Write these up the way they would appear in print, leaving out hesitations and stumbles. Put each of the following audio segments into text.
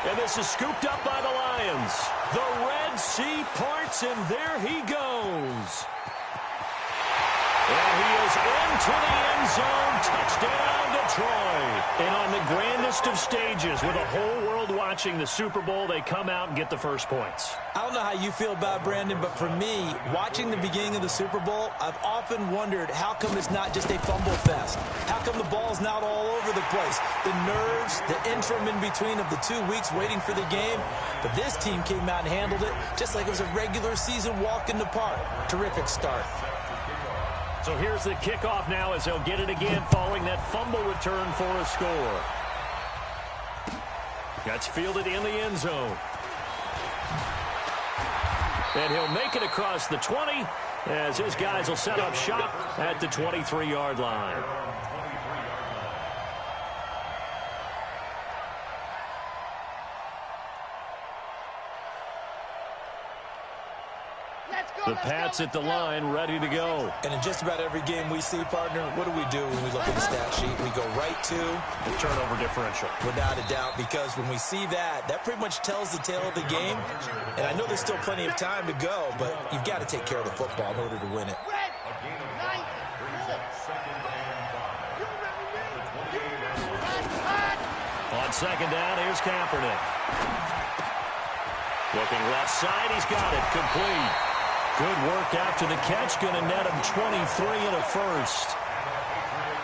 And this is scooped up by the Lions. The Red Sea parts, and there he goes. And he is into the end zone. Touchdown, Detroit. And on the grandest of stages, with the whole world watching the Super Bowl, they come out and get the first points. I don't know how you feel about it, Brandon, but for me, watching the beginning of the Super Bowl, I've often wondered how come it's not just a fumble fest? How come the ball's not all over the place? The nerves, the interim in between of the 2 weeks waiting for the game. But this team came out and handled it just like it was a regular season walk in the park. Terrific start. So here's the kickoff now as he'll get it again following that fumble return for a score. Gets fielded in the end zone. And he'll make it across the 20 as his guys will set up shop at the 23-yard line. The Pats at the line, ready to go. And in just about every game we see, partner, what do when we look at the stat sheet? We go right to the turnover differential. Without a doubt, because when we see that, that pretty much tells the tale of the game. And I know there's still plenty of time to go, but you've got to take care of the football in order to win it. On second down, here's Kaepernick. Looking left side, he's got it, complete. Good work after the catch, going to net him 23 and a first.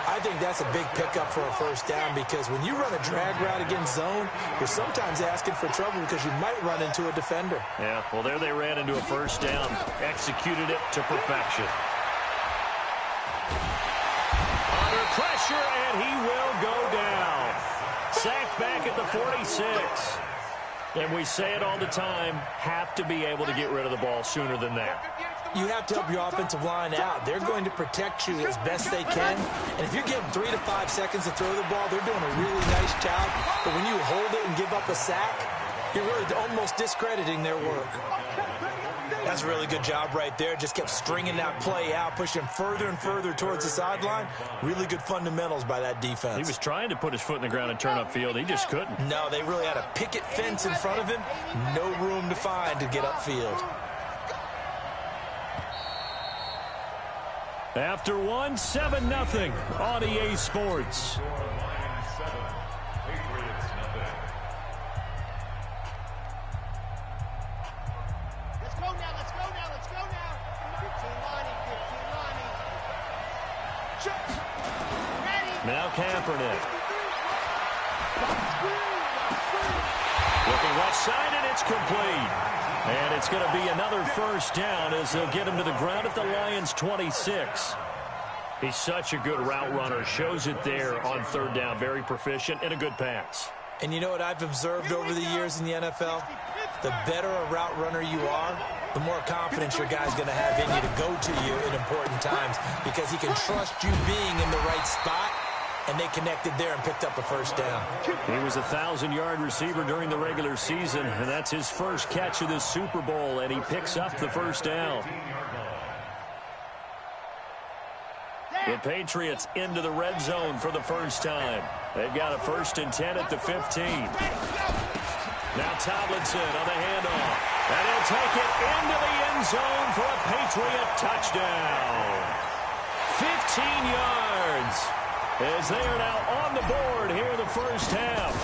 I think that's a big pickup for a first down because when you run a drag route against zone, you're sometimes asking for trouble because you might run into a defender. Yeah, well, there they ran into a first down, executed it to perfection. Under pressure, and he will go down. Sacked back at the 46. And we say it all the time, have to be able to get rid of the ball sooner than that. You have to help your offensive line out. They're going to protect you as best they can. And if you're getting 3 to 5 seconds to throw the ball, they're doing a really nice job. But when you hold it and give up a sack, you're really almost discrediting their work. That's a really good job right there. Just kept stringing that play out, pushing further and further towards the sideline. Really good fundamentals by that defense. He was trying to put his foot in the ground and turn upfield. He just couldn't. No, they really had a picket fence in front of him. No room to find to get upfield. After one, 7-0 on EA Sports. Now Kaepernick. Looking left side, and it's complete. And it's going to be another first down as they'll get him to the ground at the Lions' 26. He's such a good route runner. Shows it there on third down. Very proficient and a good pass. And you know what I've observed over the years in the NFL? The better a route runner you are, the more confidence your guy's going to have in you to go to you in important times because he can trust you being in the right spot. And they connected there and picked up a first down. He was a 1,000-yard receiver during the regular season, and that's his first catch of this Super Bowl, and he picks up the first down. The Patriots into the red zone for the first time. They've got a 1st and 10 at the 15. Now Tomlinson on the handoff. And he'll take it into the end zone for a Patriot touchdown. 15 yards. As they are now on the board here in the first half.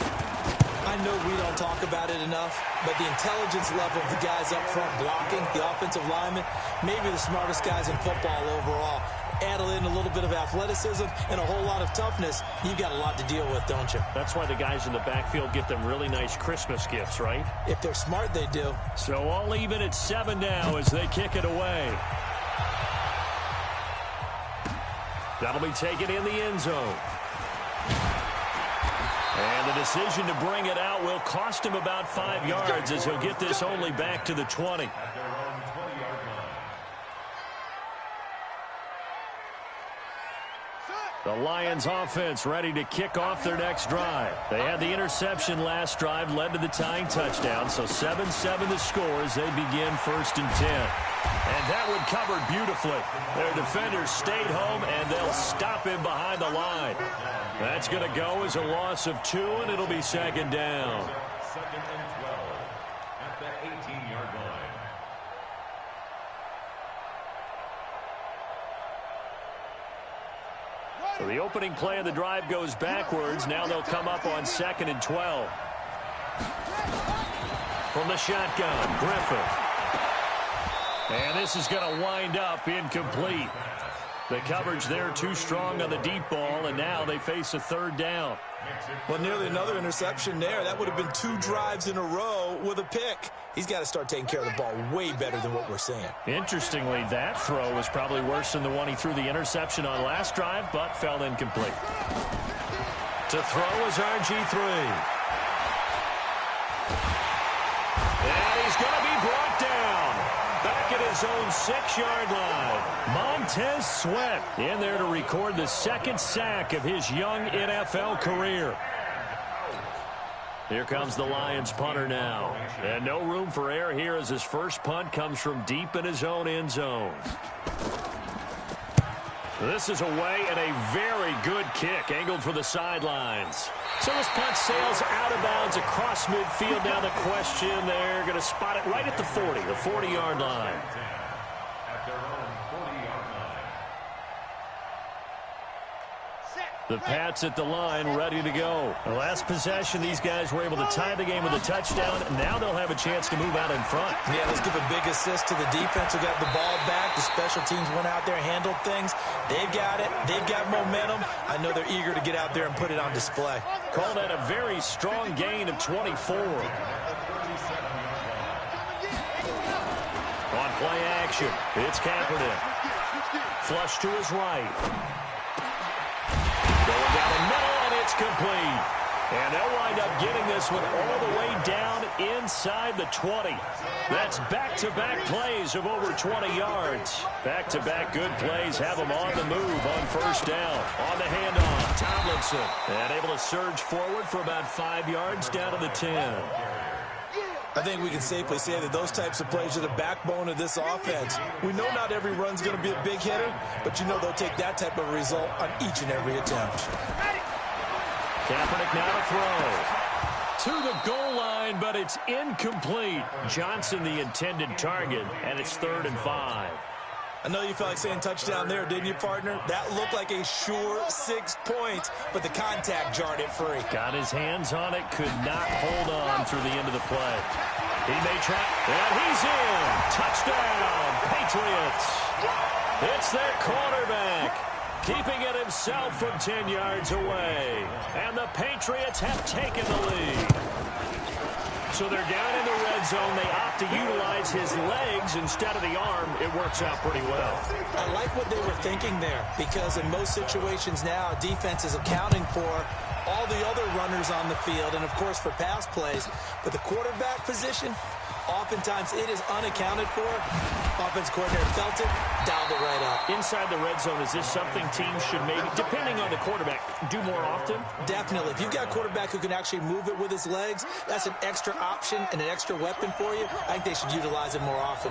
I know we don't talk about it enough, but the intelligence level of the guys up front blocking, the offensive linemen, maybe the smartest guys in football overall. Add in a little bit of athleticism and a whole lot of toughness, you've got a lot to deal with, don't you? That's why the guys in the backfield get them really nice Christmas gifts, right? If they're smart, they do. So all even at 7 now as they kick it away. That'll be taken in the end zone. And the decision to bring it out will cost him about 5 yards as he'll get this only back to the 20. The Lions offense ready to kick off their next drive. They had the interception last drive, led to the tying touchdown, so 7-7 the score as they begin 1st and 10. And that one covered beautifully. Their defenders stayed home, and they'll stop him behind the line. That's going to go as a loss of 2, and it'll be 2nd down. 2nd and 12 at the 18-yard line. So the opening play of the drive goes backwards. Now they'll come up on 2nd and 12. From the shotgun, Griffith. And this is going to wind up incomplete. The coverage there too strong on the deep ball, and now they face a 3rd down. Well, nearly another interception there. That would have been 2 drives in a row with a pick. He's got to start taking care of the ball way better than what we're seeing. Interestingly, that throw was probably worse than the one he threw the interception on last drive, but fell incomplete. To throw is RG3. And he's going to be brought down. Back at his own 6-yard line. Montez Sweat in there to record the 2nd sack of his young NFL career. Here comes the Lions punter now. And no room for error here as his first punt comes from deep in his own end zone. This is away and a very good kick angled for the sidelines. So this punt sails out of bounds across midfield. Now the question, they're going to spot it right at the 40, the 40-yard line. At their own 40-yard line. The Pats at the line, ready to go. The last possession, these guys were able to tie the game with a touchdown. Now they'll have a chance to move out in front. Yeah, let's give a big assist to the defense who got the ball back. The special teams went out there and handled things. They've got it. They've got momentum. I know they're eager to get out there and put it on display. Call that a very strong gain of 24. On play action, it's Kaepernick. Flush to his right. Going down the middle, and it's complete. And they'll wind up getting this one all the way down inside the 20. That's back-to-back plays of over 20 yards. Back-to-back good plays have them on the move on 1st down. On the handoff, Tomlinson. And able to surge forward for about 5 yards down to the 10. I think we can safely say that those types of plays are the backbone of this offense. We know not every run's going to be a big hitter, but you know they'll take that type of result on each and every attempt. Kaepernick now to throw. To the goal line, but it's incomplete. Johnson the intended target, and it's 3rd and 5. I know you felt like saying touchdown there, didn't you, partner? That looked like a sure 6 points, but the contact jarred it free. Got his hands on it, could not hold on through the end of the play. He may try, and he's in. Touchdown, Patriots. It's their quarterback, keeping it himself from 10 yards away. And the Patriots have taken the lead. So they're down in the red zone. They opt to utilize his legs instead of the arm. It works out pretty well. I like what they were thinking there, because in most situations now, defense is accounting for all the other runners on the field and, of course, for pass plays. But the quarterback position, oftentimes it is unaccounted for. Offense coordinator felt it, dialed it right up. Inside the red zone, is this something teams should maybe, depending on the quarterback, do more often? Definitely. If you've got a quarterback who can actually move it with his legs, that's an extra option and an extra weapon for you. I think they should utilize it more often.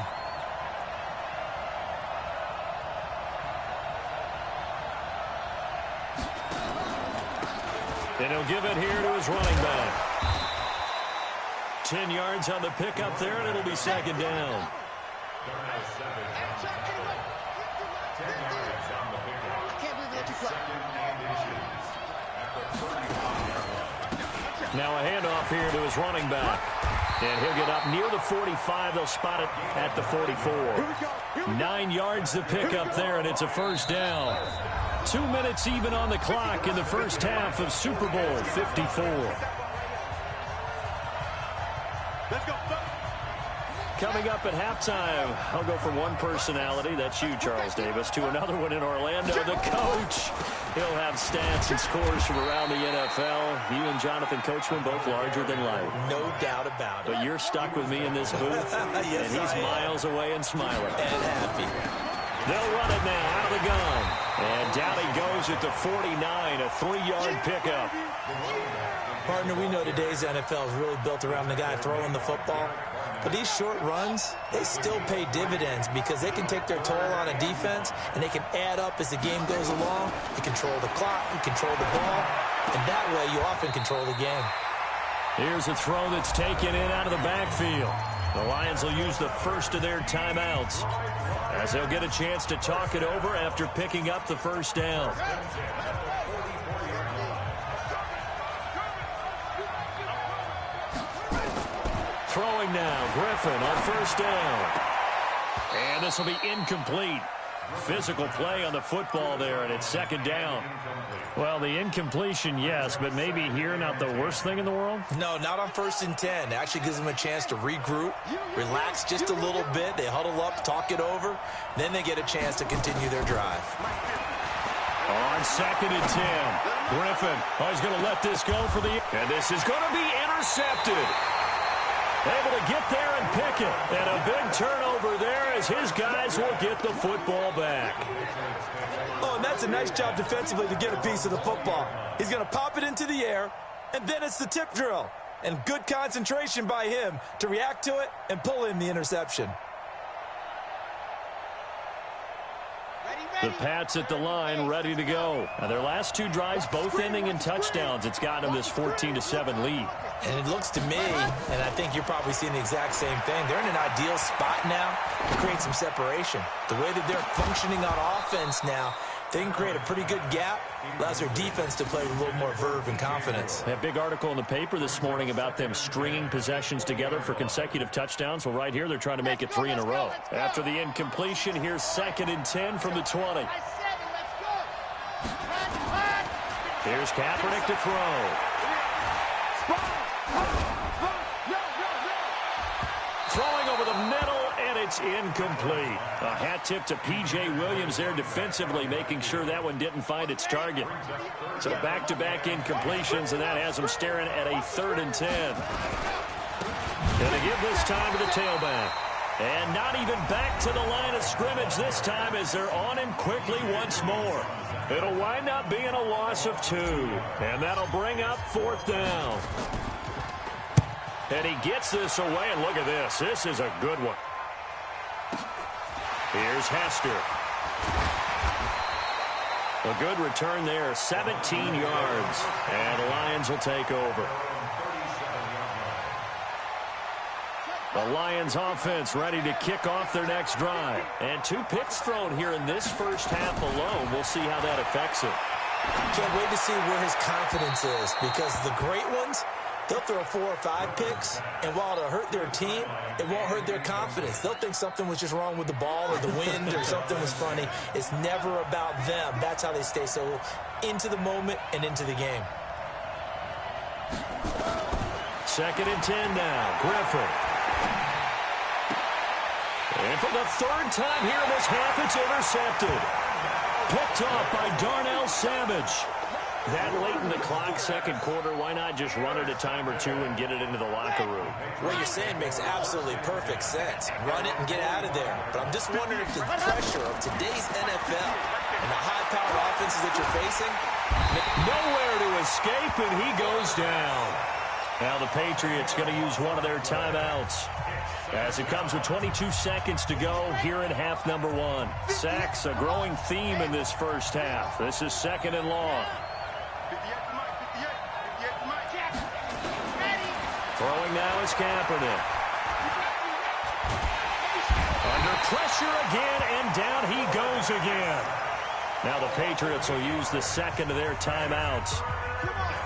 And he'll give it here to his running back. 10 yards on the pickup there, and it'll be 2nd down. Now a handoff here to his running back. And he'll get up near the 45. They'll spot it at the 44. 9 yards to pick up there, and it's a 1st down. 2 minutes even on the clock in the first half of Super Bowl 54. Let's go. Coming up at halftime, I'll go from one personality, that's you, Charles Davis, to another one in Orlando, the coach. He'll have stats and scores from around the NFL. You and Jonathan Coachman, both larger than life. No doubt about it. But you're stuck with me in this booth, yes, and he's miles away and smiling. And happy. They'll run it now out of the gun. And down he goes at the 49, a 3-yard pickup. Partner, we know today's NFL is really built around the guy throwing the football. But these short runs, they still pay dividends because they can take their toll on a defense and they can add up as the game goes along. You control the clock, you control the ball, and that way you often control the game. Here's a throw that's taken in out of the backfield. The Lions will use the first of their timeouts as they'll get a chance to talk it over after picking up the first down. Throwing now, Griffin on first down. And this will be incomplete. Physical play on the football there, and it's second down. Well, the incompletion, yes, but maybe here not the worst thing in the world? No, not on 1st and 10. It actually gives them a chance to regroup, relax just a little bit. They huddle up, talk it over. Then they get a chance to continue their drive. On 2nd and 10, Griffin. Oh, he's going to let this go for the... And this is going to be intercepted. Able to get there and pick it. And a big turnover there as his guys will get the football back. Oh, and that's a nice job defensively to get a piece of the football. He's going to pop it into the air, and then it's the tip drill. And good concentration by him to react to it and pull in the interception. The Pats at the line, ready to go. Now, their last two drives, both ending in touchdowns. It's got them this 14-7 lead. And it looks to me, and I think you're probably seeing the exact same thing, they're in an ideal spot now to create some separation. The way that they're functioning on offense now, they can create a pretty good gap, allows their defense to play with a little more verve and confidence. That big article in the paper this morning about them stringing possessions together for consecutive touchdowns. Well, right here, they're trying to make it 3 in a row. After the incompletion, here's 2nd and 10 from the 20. Here's Kaepernick to throw. Throwing over the middle, and it's incomplete. A hat tip to P.J. Williams there defensively, making sure that one didn't find its target. So back-to-back incompletions, and that has them staring at a 3rd and 10. Going to give this time to the tailback. And not even back to the line of scrimmage this time as they're on him quickly once more. It'll wind up being a loss of 2. And that'll bring up 4th down. And he gets this away, and look at this. This is a good one. Here's Hester. A good return there, 17 yards. And the Lions will take over. The Lions offense ready to kick off their next drive. And 2 picks thrown here in this first half alone. We'll see how that affects him. Can't wait to see where his confidence is, because the great ones, they'll throw 4 or 5 picks, and while it'll hurt their team, it won't hurt their confidence. They'll think something was just wrong with the ball or the wind or something was funny. It's never about them. That's how they stay so into the moment and into the game. 2nd and 10 now. Griffin. And for the 3rd time here in this half, it's intercepted. Picked off by Darnell Savage. That late in the clock, 2nd quarter, why not just run it a time or 2 and get it into the locker room? What you're saying makes absolutely perfect sense. Run it and get out of there. But I'm just wondering if the pressure of today's NFL and the high-powered offenses that you're facing... Nowhere to escape, and he goes down. Now the Patriots going to use one of their timeouts as it comes with 22 seconds to go here in half number 1. Sacks, a growing theme in this first half. This is 2nd and long. Throwing now is Kaepernick. Under pressure again, and down he goes again. Now the Patriots will use the 2nd of their timeouts,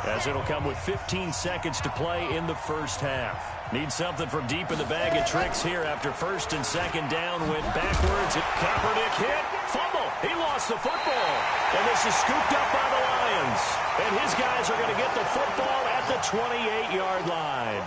as it'll come with 15 seconds to play in the first half. Need something from deep in the bag of tricks here after 1st and 2nd down. Went backwards. Kaepernick hit. Fumble. He lost the football. And this is scooped up by the Lions. And his guys are going to get the football at the 28-yard line.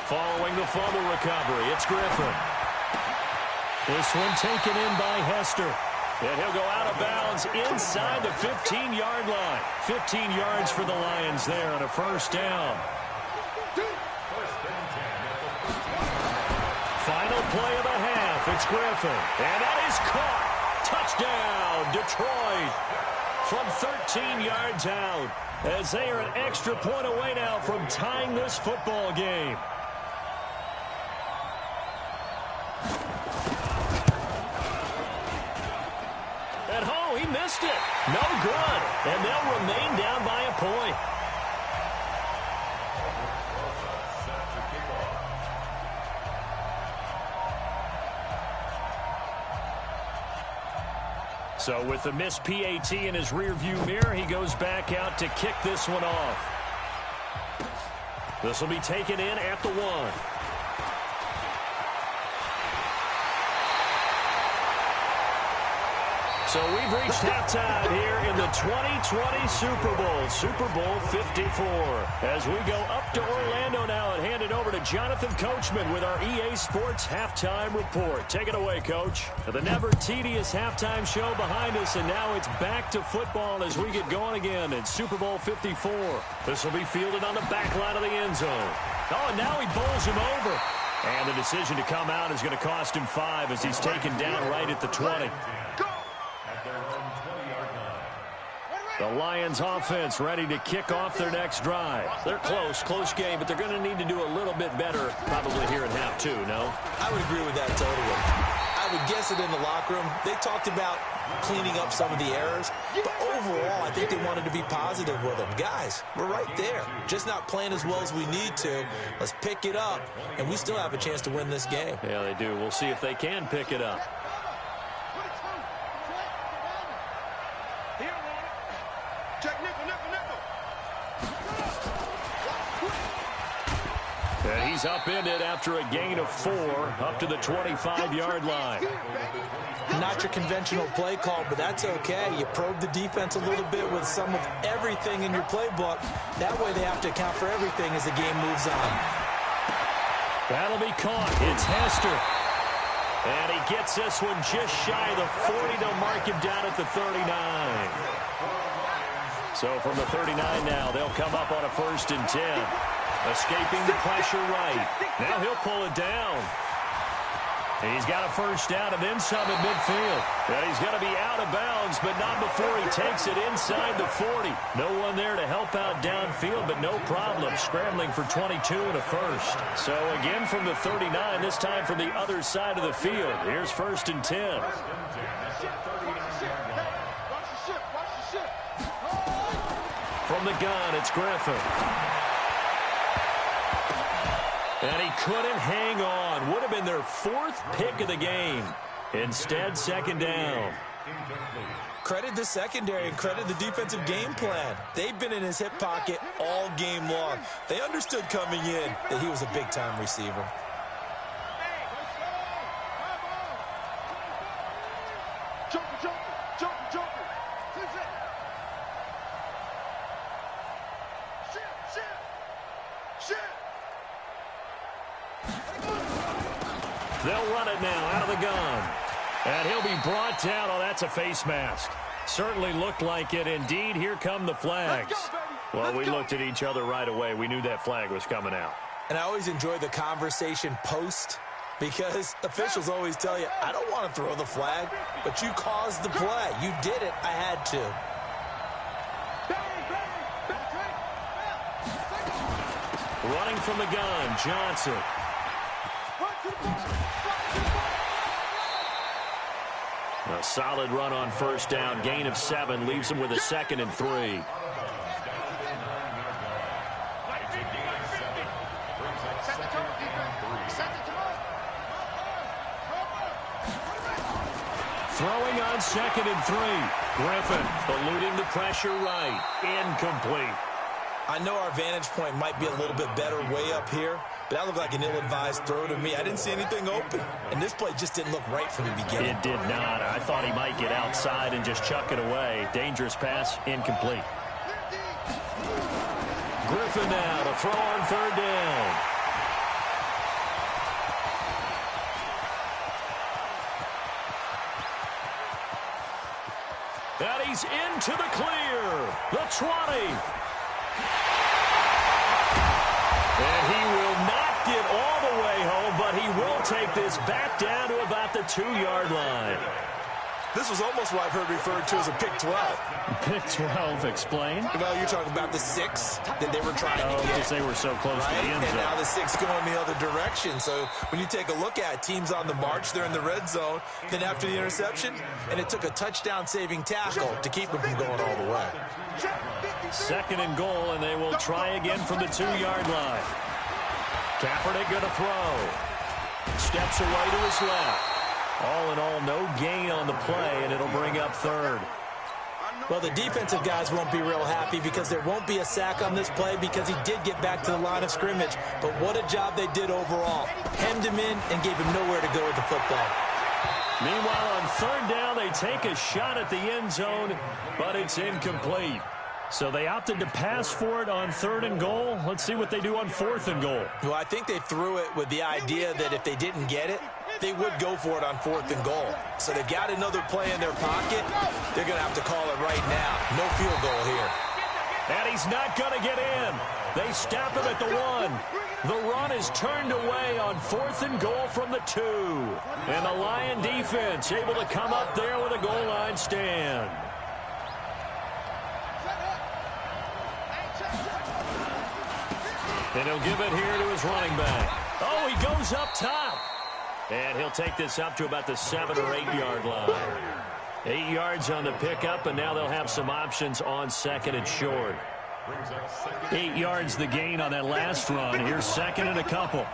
Following the fumble recovery, it's Griffin. This one taken in by Hester. And he'll go out of bounds inside the 15-yard line. 15 yards for the Lions there on a 1st down. play of the half. It's Griffin. And that is caught. Touchdown, Detroit. From 13 yards out. As they are an extra point away now from tying this football game. At home, he missed it. No good. And they'll remain down by a point. So with the missed PAT in his rearview mirror, he goes back out to kick this one off. This will be taken in at the 1. So we've reached halftime here in the 2020 Super Bowl, Super Bowl 54. As we go up to Orlando now and hand it over to Jonathan Coachman with our EA Sports Halftime Report. Take it away, Coach. The never tedious halftime show behind us, and now it's back to football as we get going again in Super Bowl 54. This will be fielded on the back line of the end zone. Oh, and now he bowls him over. And the decision to come out is going to cost him 5 as he's taken down right at the 20. The Lions offense ready to kick off their next drive. They're close game, but they're going to need to do a little bit better probably here in half 2, no? I would agree with that totally. I would guess it in the locker room. They talked about cleaning up some of the errors, but overall, I think they wanted to be positive with them. Guys, we're right there. Just not playing as well as we need to. Let's pick it up, and we still have a chance to win this game. Yeah, they do. We'll see if they can pick it up. And he's upended after a gain of 4 up to the 25-yard line. Not your conventional play call, but that's okay. You probe the defense a little bit with some of everything in your playbook. That way they have to account for everything as the game moves on. That'll be caught. It's Hester. And he gets this one just shy of the 40 to mark him down at the 39. So from the 39 now, they'll come up on a 1st and 10. Escaping the pressure right. Now he'll pull it down. He's got a 1st down and then some at midfield. And he's going to be out of bounds, but not before he takes it inside the 40. No one there to help out downfield, but no problem. Scrambling for 22 and a 1st. So again from the 39, this time from the other side of the field. Here's 1st and 10. From the gun, it's Griffin. And he couldn't hang on. Would have been their 4th pick of the game. Instead, 2nd down. Credit the secondary and credit the defensive game plan. They've been in his hip pocket all game long. They understood coming in that he was a big-time receiver. They'll run it now out of the gun. And he'll be brought down. Oh, that's a face mask. Certainly looked like it. Indeed, here come the flags. Well, we looked at each other right away. We knew that flag was coming out. And I always enjoy the conversation post because officials always tell you, I don't want to throw the flag, but you caused the play. You did it. I had to. Running from the gun, Johnson. A solid run on 1st down. Gain of 7 leaves him with a 2nd and 3. Throwing on 2nd and 3. Griffin eluding the pressure right. Incomplete. I know our vantage point might be a little bit better way up here, but that looked like an ill-advised throw to me. I didn't see anything open, and this play just didn't look right from the beginning. It did not. I thought he might get outside and just chuck it away. Dangerous pass, incomplete. Griffin now to throw on 3rd down. And he's into the clear. The 20. And he will not give all the way home, but he will take this back down to about the 2-yard line. This was almost what I've heard referred to as a pick 12. Pick 12, explain. Well, you're talking about the 6 that they were trying to get. Because they were so close to the end zone. And now the 6 going the other direction. So when you take a look at teams on the march, they're in the red zone. Then after the interception, and it took a touchdown-saving tackle to keep them from going all the way. 2nd and goal, and they will try again from the 2-yard line. Kaepernick going to throw. Steps away to his left. All in all, no gain on the play, and it'll bring up 3rd. Well, the defensive guys won't be real happy because there won't be a sack on this play because he did get back to the line of scrimmage. But what a job they did overall. Hemmed him in and gave him nowhere to go with the football. Meanwhile, on 3rd down, they take a shot at the end zone, but it's incomplete. So they opted to pass for it on 3rd and goal. Let's see what they do on 4th and goal. Well, I think they threw it with the idea that if they didn't get it, they would go for it on 4th and goal. So they've got another play in their pocket. They're going to have to call it right now. No field goal here. And he's not going to get in. They stop him at the 1. The run is turned away on 4th and goal from the 2. And the Lion defense able to come up there with a goal line stand. And he'll give it here to his running back. Oh, he goes up top. And he'll take this up to about the 7 or 8-yard line. 8 yards on the pickup, and now they'll have some options on 2nd and short. 8 yards the gain on that last run. Here's 2nd and a couple.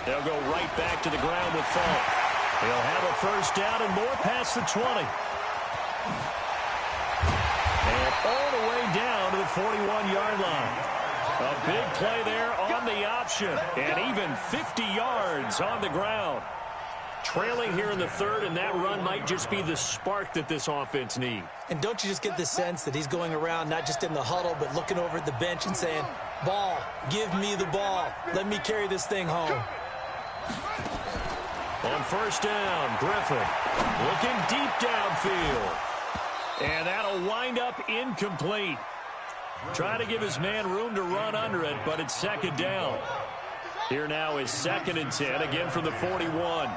They'll go right back to the ground with Falk. He'll have a 1st down and more past the 20. And all the way down to the 41-yard line. A big play there on the option. And even 50 yards on the ground. Trailing here in the 3rd, and that run might just be the spark that this offense needs. And don't you just get the sense that he's going around not just in the huddle, but looking over at the bench and saying, ball, give me the ball. Let me carry this thing home. On 1st down, Griffin looking deep downfield. And that'll wind up incomplete. Trying to give his man room to run under it, but it's 2nd down. Here now is 2nd and 10, again from the 41.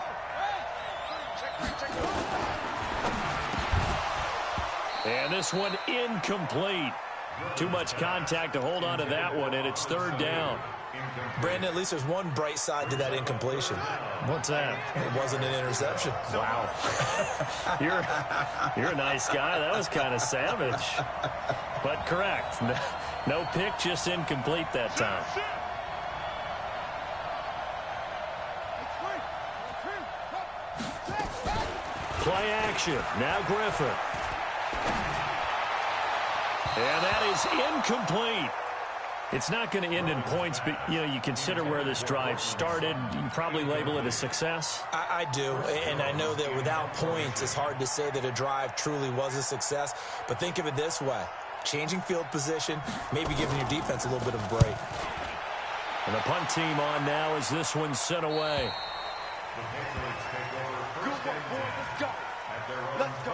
And this one incomplete. Too much contact to hold on to that one, and it's 3rd down. Brandon, at least there's one bright side to that incompletion. What's that? It wasn't an interception. Wow. You're a nice guy. That was kind of savage. But correct. No pick, just incomplete that time. Play action. Now Griffin. And that is incomplete. It's not going to end in points, but, you consider where this drive started. You probably label it a success. I do, and I know that without points, it's hard to say that a drive truly was a success. But think of it this way. Changing field position, maybe giving your defense a little bit of a break. And the punt team on now as this one's sent away. Let's go.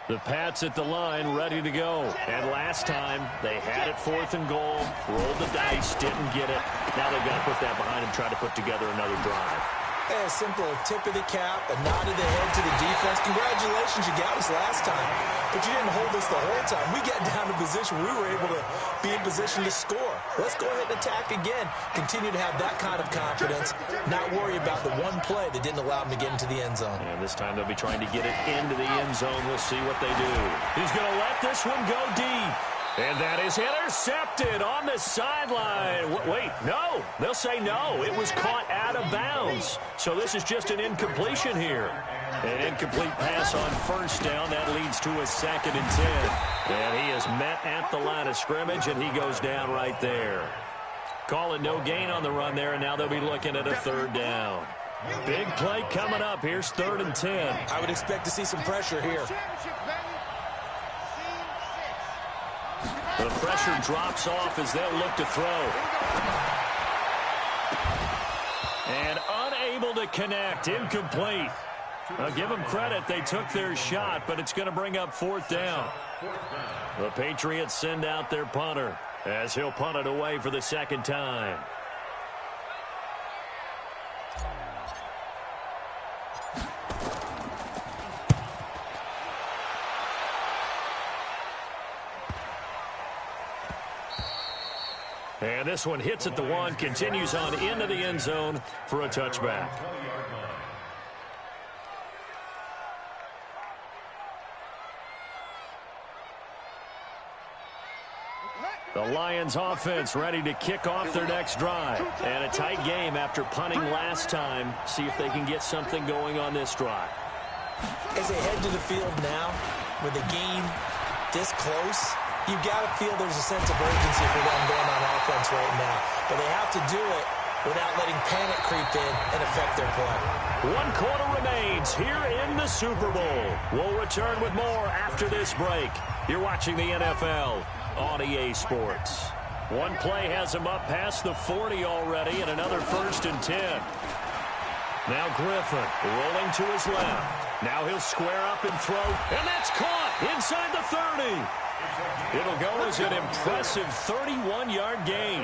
The Pats at the line, ready to go. And last time, they had it 4th and goal, rolled the dice, didn't get it. Now they've got to put that behind and try to put together another drive. Hey, a simple tip of the cap, a nod of the head to the defense. Congratulations, you got us last time. But you didn't hold us the whole time. We got down to position. We were able to be in position to score. Let's go ahead and attack again. Continue to have that kind of confidence. Not worry about the one play that didn't allow them to get into the end zone. And this time they'll be trying to get it into the end zone. We'll see what they do. He's going to let this one go deep. And that is intercepted on the sideline. Wait, no. They'll say no. It was caught out of bounds. So this is just an incompletion here. An incomplete pass on 1st down. That leads to a 2nd and 10. And he is met at the line of scrimmage, and he goes down right there. Calling no gain on the run there, and now they'll be looking at a 3rd down. Big play coming up. Here's 3rd and 10. I would expect to see some pressure here. The pressure drops off as they'll look to throw. And unable to connect. Incomplete. I'll give them credit. They took their shot, but it's going to bring up 4th down. The Patriots send out their punter as he'll punt it away for the 2nd time. And this one hits at the 1, continues on into the end zone for a touchback. The Lions offense ready to kick off their next drive. And a tight game after punting last time. See if they can get something going on this drive. As they head to the field now, with the game this close, you've got to feel there's a sense of urgency for them going on offense right now. But they have to do it without letting panic creep in and affect their play. 1 quarter remains here in the Super Bowl. We'll return with more after this break. You're watching the NFL on EA Sports. One play has him up past the 40 already, and another 1st and 10. Now Griffin rolling to his left. Now he'll square up and throw, and that's caught inside the 30. It'll go as an impressive 31-yard gain.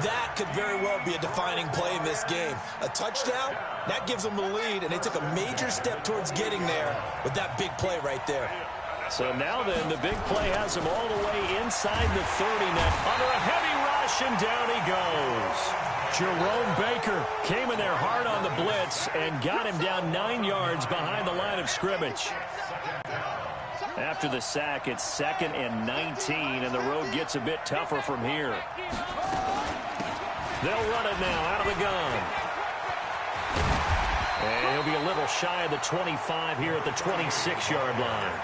That could very well be a defining play in this game. A touchdown, that gives them the lead, and they took a major step towards getting there with that big play right there. So now then, the big play has him all the way inside the 30 net under a heavy rush, and down he goes. Jerome Baker came in there hard on the blitz and got him down 9 yards behind the line of scrimmage. After the sack, it's 2nd and 19, and the road gets a bit tougher from here. They'll run it now out of the gun. And he'll be a little shy of the 25 here at the 26-yard line.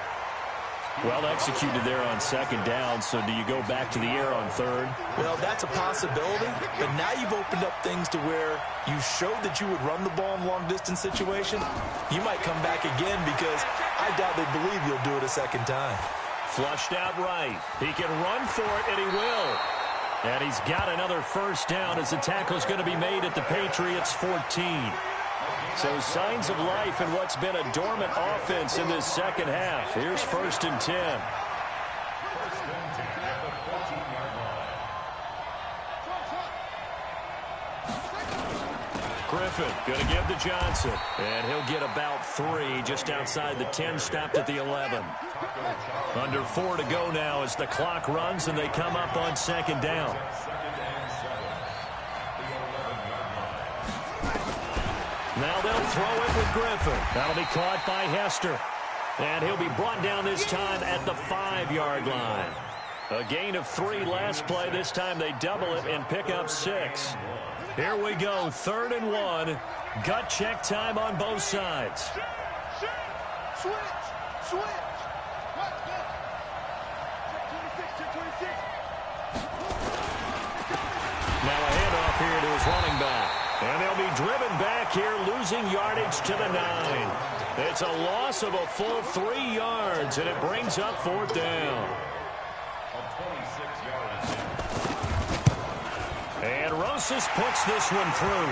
Well executed there on 2nd down, so do you go back to the air on 3rd? Well, that's a possibility, but now you've opened up things to where you showed that you would run the ball in long-distance situation. You might come back again because I doubt they believe you'll do it a 2nd time. Flushed out right. He can run for it, and he will. And he's got another 1st down as the tackle's going to be made at the Patriots' 14. So signs of life in what's been a dormant offense in this 2nd half. Here's 1st and 10. Griffin going to give to Johnson. And he'll get about 3 just outside the 10, stopped at the 11. Under 4 to go now as the clock runs and they come up on 2nd down. Now they'll throw it with Griffin. That'll be caught by Hester. And he'll be brought down this time at the 5-yard line. A gain of 3 last play. This time they double it and pick up 6. Here we go, 3rd and 1. Gut check time on both sides. Now a handoff here to his running back. And they'll be driven back here, losing yardage to the 9. It's a loss of a full 3 yards, and it brings up 4th down. And Rosas puts this one through.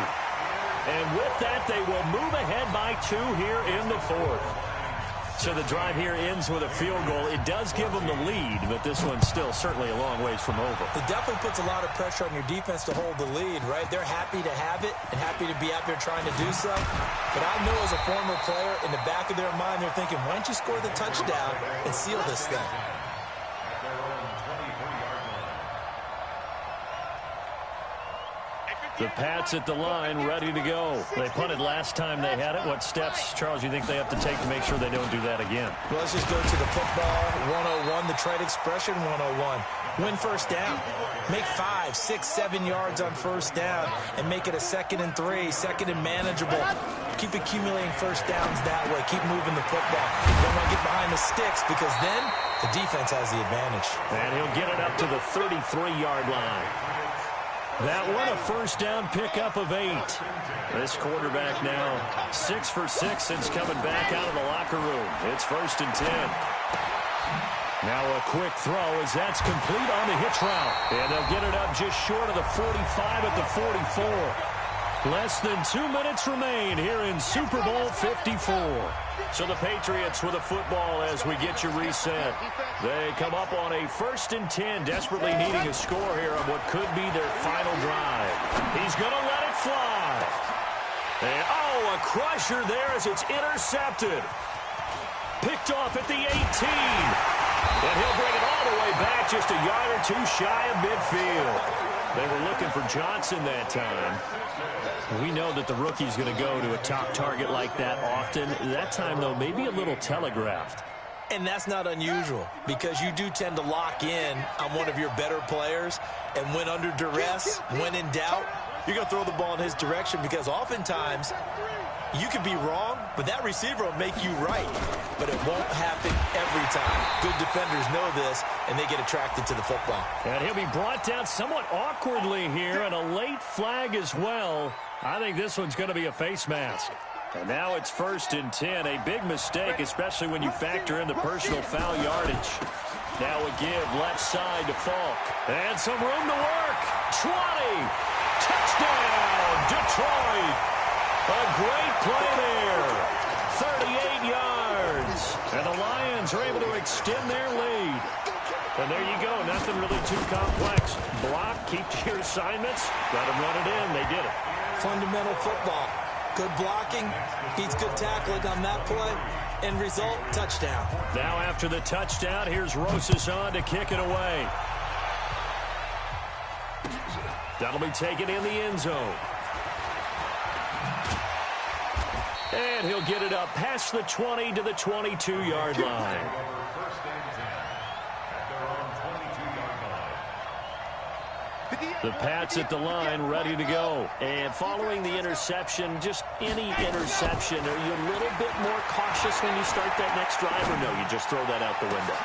And with that, they will move ahead by 2 here in the 4th. So the drive here ends with a field goal. It does give them the lead, but this one's still certainly a long ways from over. It definitely puts a lot of pressure on your defense to hold the lead, right? They're happy to have it and happy to be out there trying to do so. But I know as a former player, in the back of their mind, they're thinking, why don't you score the touchdown and seal this thing? The Pats at the line, ready to go. They punted last time they had it. What steps, Charles, you think they have to take to make sure they don't do that again? Well, let's just go to the football 101, the trade expression 101. Win 1st down. Make 5, 6, 7 yards on 1st down and make it a 2nd and 3, 2nd and manageable. Keep accumulating 1st downs that way. Keep moving the football. Don't want to get behind the sticks because then the defense has the advantage. And he'll get it up to the 33-yard line. That one a 1st down pickup of 8. This quarterback now 6 for 6 since coming back out of the locker room. It's 1st and 10. Now a quick throw as that's complete on the hitch route. And they'll get it up just short of the 45 at the 44. Less than 2 minutes remain here in Super Bowl 54. So the Patriots with a football as we get you reset. They come up on a 1st and 10, desperately needing a score here on what could be their final drive. He's going to let it fly. And, oh, a crusher there as it's intercepted. Picked off at the 18. And he'll bring it all the way back, just a yard or two shy of midfield. They were looking for Johnson that time. We know that the rookie's going to go to a top target like that often. That time, though, maybe a little telegraphed. And that's not unusual because you do tend to lock in on one of your better players. And when under duress, when in doubt, you're going to throw the ball in his direction because oftentimes you could be wrong, but that receiver will make you right. But it won't happen every time. Good defenders know this, and they get attracted to the football. And he'll be brought down somewhat awkwardly here, and a late flag as well. I think this one's going to be a face mask. And now it's 1st and 10. A big mistake, especially when you factor in the personal foul yardage. Now a give left side to Falk. And some room to work. 20. Touchdown, Detroit. A great play there. 38 yards. And the Lions are able to extend their lead. And there you go. Nothing really too complex. Block, keep to your assignments. Let them run it in. They did it. Fundamental football. Good blocking. Beats good tackling on that play. End result, touchdown. Now after the touchdown, here's Rosas on to kick it away. That'll be taken in the end zone. And he'll get it up past the 20 to the 22-yard line. The Pats at the line, ready to go. And following the interception, just any interception, are you a little bit more cautious when you start that next drive, or no, you just throw that out the window?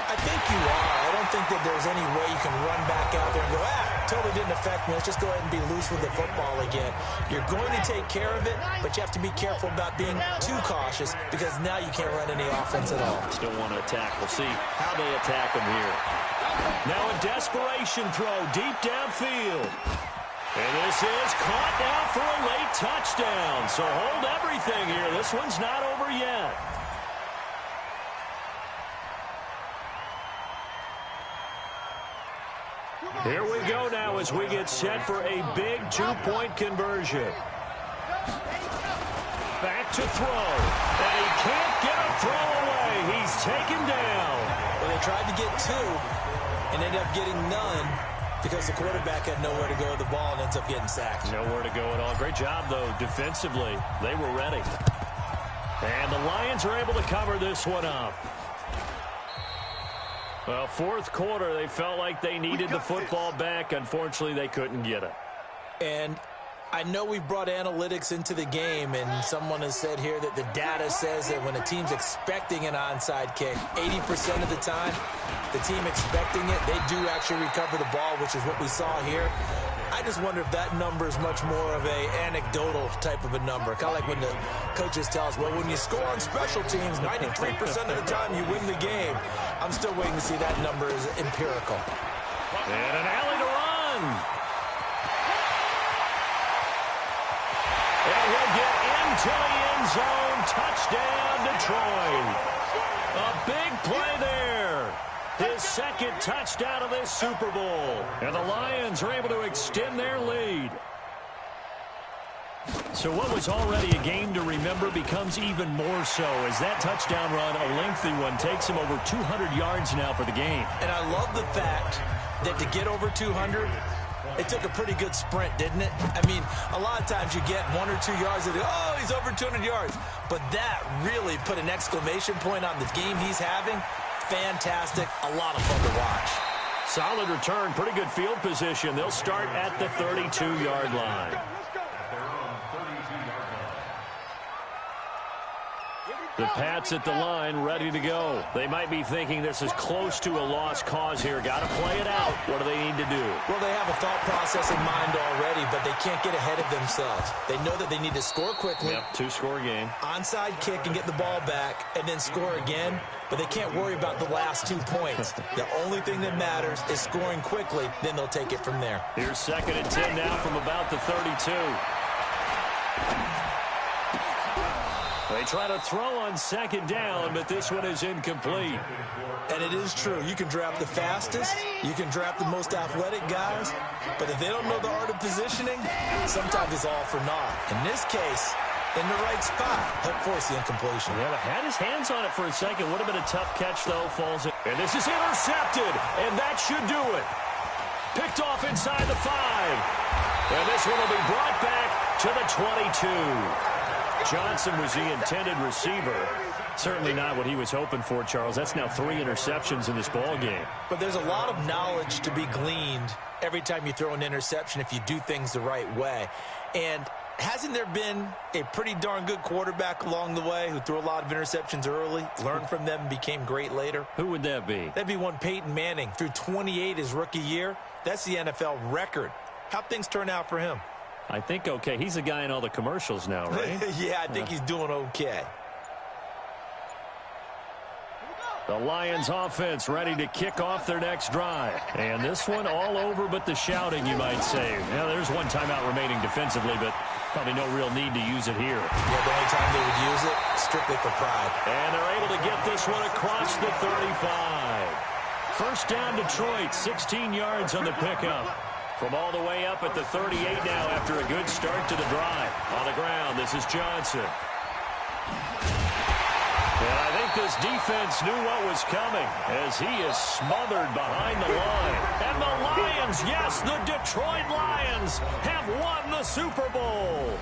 I think you are. I don't think that there's any way you can run back out there and go, totally didn't affect me. Let's just go ahead and be loose with the football again. You're going to take care of it, but you have to be careful about being too cautious because now you can't run any offense at all. Still want to attack. We'll see how they attack them here. Now a desperation throw deep downfield. And this is caught now for a late touchdown. So hold everything here. This one's not over yet. Here we go now as we get set for a big two-point conversion. Back to throw. And he can't get a throw away. He's taken down. Well, they tried to get two and ended up getting none because the quarterback had nowhere to go with the ball and ends up getting sacked. Nowhere to go at all. Great job, though, defensively. They were ready. And the Lions are able to cover this one up. Well, fourth quarter, they felt like they needed the football back. Unfortunately, they couldn't get it. And I know we've brought analytics into the game, and someone has said here that the data says that when a team's expecting an onside kick, 80% of the time, the team expecting it, they do actually recover the ball, which is what we saw here. I just wonder if that number is much more of a anecdotal type of a number. Kind of like when the coaches tell us, well, when you score on special teams, 93% of the time you win the game. I'm still waiting to see that number is empirical. And an alley to run. And he'll get into the end zone. Touchdown, Detroit. A big play there. His second touchdown of this Super Bowl. And the Lions are able to extend their lead. So what was already a game to remember becomes even more so as that touchdown run, a lengthy one, takes him over 200 yards now for the game. And I love the fact that to get over 200, it took a pretty good sprint, didn't it? I mean, a lot of times you get 1 or 2 yards and oh, he's over 200 yards. But that really put an exclamation point on the game he's having. Fantastic. A lot of fun to watch. Solid return. Pretty good field position. They'll start at the 32-yard line. The Pats at the line, ready to go. They might be thinking this is close to a lost cause here. Got to play it out. What do they need to do? Well, they have a thought process in mind already, but they can't get ahead of themselves. They know that they need to score quickly. Yep, two-score game. Onside kick and get the ball back, and then score again. But they can't worry about the last 2 points. The only thing that matters is scoring quickly. Then they'll take it from there. Here's 2nd and 10 now from about the 32. They try to throw on second down, but this one is incomplete. And it is true. You can draft the fastest. You can draft the most athletic guys. But if they don't know the art of positioning, sometimes it's all for naught. In this case, in the right spot, help force the incompletion. Yeah, but had his hands on it for a second. Would have been a tough catch, though. Falls in. And this is intercepted, and that should do it. Picked off inside the 5. And this one will be brought back to the 22. Johnson was the intended receiver. Certainly not what he was hoping for, Charles. That's now 3 interceptions in this ball game. But there's a lot of knowledge to be gleaned every time you throw an interception if you do things the right way. And hasn't there been a pretty darn good quarterback along the way who threw a lot of interceptions early, learned from them, and became great later? Who would that be? That'd be one Peyton Manning. Threw 28 his rookie year. That's the NFL record. How'd things turn out for him? I think okay. He's a guy in all the commercials now, right? Yeah, I think he's doing okay. The Lions offense ready to kick off their next drive. And this one all over but the shouting, you might say. Now, there's one timeout remaining defensively, but probably no real need to use it here. Yeah, the only time they would use it, strictly for pride. And they're able to get this one across the 35. First down, Detroit, 16 yards on the pickup. From all the way up at the 38 now after a good start to the drive. On the ground, this is Johnson. And I think this defense knew what was coming as he is smothered behind the line. And the Lions, yes, the Detroit Lions have won the Super Bowl.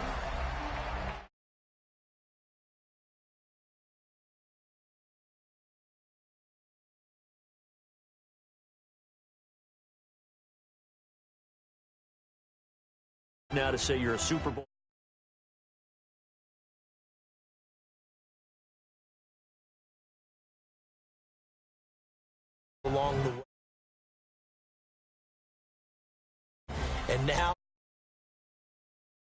Now to say you're a Super Bowl. Along the way. And now